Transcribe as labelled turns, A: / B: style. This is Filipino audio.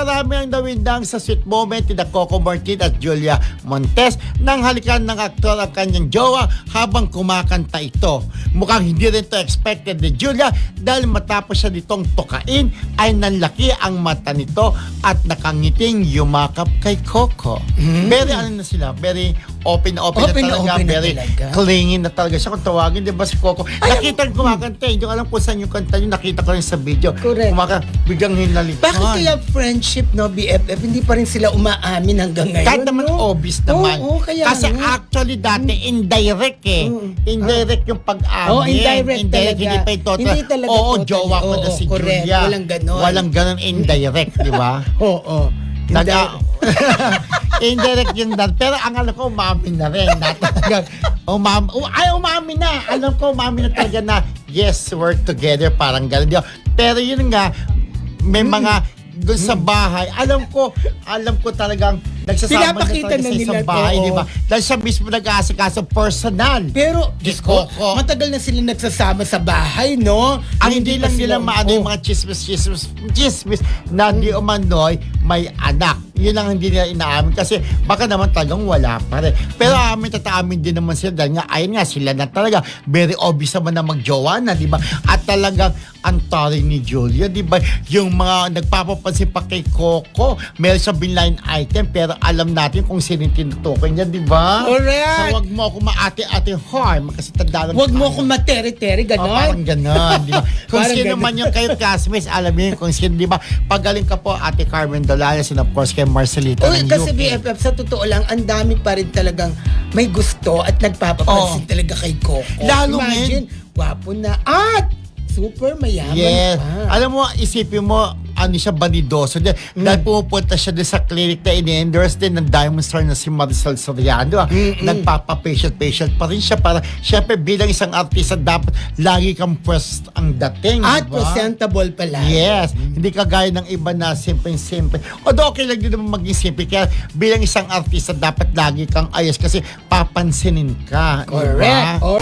A: marami ang nawindang sa sweet moment ni Coco Martin at Julia Montes nang halikan ng aktor ang kanyang jowa habang kumakanta ito. Mukhang hindi rin to expected ni Julia dahil matapos siya nitong tukain ay nanlaki ang mata nito at nakangiting yumakap kay Coco. Very ano na sila, very open na talaga, very clingy na talaga siya. Kung tawagin, di ba si Coco? Nakita ko kumakanta, hindi ko alam kung saan yung kanta yun, nakita ko rin sa video.
B: Correct.
A: Biglang hinalikan.
B: Bakit kaya friendship, no, BFF, hindi pa rin sila umaamin hanggang ngayon?
A: Kahit naman obvious naman.
B: Kaya
A: kasi actually dati indirect eh. Indirect yung pag-amin.
B: Indirect talaga.
A: Hindi pa yung total.
B: Hindi talaga
A: Oo,
B: totally.
A: jowa ko na si
B: correct.
A: Julia.
B: Walang ganon.
A: Walang ganon indirect, di ba?
B: Oo.
A: Indirect yung dati. Pero ang alam ko, umamin na rin. Umamin na. Alam ko, umamin na talaga na, yes, work together. Parang gano'n. Pero yun nga, may mga doon sa bahay, alam ko talagang nagsasama
B: pinapakita
A: na
B: na nila
A: sa bahay, di ba? Dahil siya mismo nag-aasikaso personal.
B: Pero, Diyos ko,
A: Coco.
B: matagal na sila nagsasama sa bahay, no?
A: Ang hindi lang nila maano yung mga chismis na di umano'y may anak. Yun lang hindi nila inaamin kasi baka naman talagang wala pa rin. Pero tataamin din naman sila dahil nga, ayun nga, sila na talaga. Very obvious naman na magjowa na, di ba? At talagang ang taray ni Julia, di ba? Yung mga nagpapapansin pa kay Coco, meron siya binline item pero alam natin kung sino yung tinutukoy niya, di ba?
B: Correct.
A: So wag mo ako maate-ate harm kasi tanda lang.
B: Huwag mo akong materi-teri, gano'n?
A: Parang gano'n, di ba? Kung
B: Parang
A: sino
B: ganon.
A: man yung kayo classmates, alam niyo kung sino, di ba? Pagaling ka po, Ate Carmen Dolanes and of course kay Marcelita ng
B: Kasi
A: UP.
B: BFF, sa totoo lang, ang dami pa rin talagang may gusto at nagpapapansin talaga kay Coco.
A: Lalo
B: Imagine, gwapo na at super mayaman
A: Yes.
B: pa.
A: Alam mo, isipin mo, ano siya, banidoso. Dahil pumupunta siya din sa clinic na ini-endorse din ng Diamond Star na si Maricel Soriano. Nagpapa-patient pa rin siya para, syempre, bilang isang artista, dapat lagi kang first ang dating.
B: At
A: diba?
B: presentable pala.
A: Yes. Hindi kagaya ng iba na simple-simple. Although okay lang din naman maging simple. Kaya bilang isang artista, dapat lagi kang ayos kasi papansinin ka.
B: Correct.
A: Diba?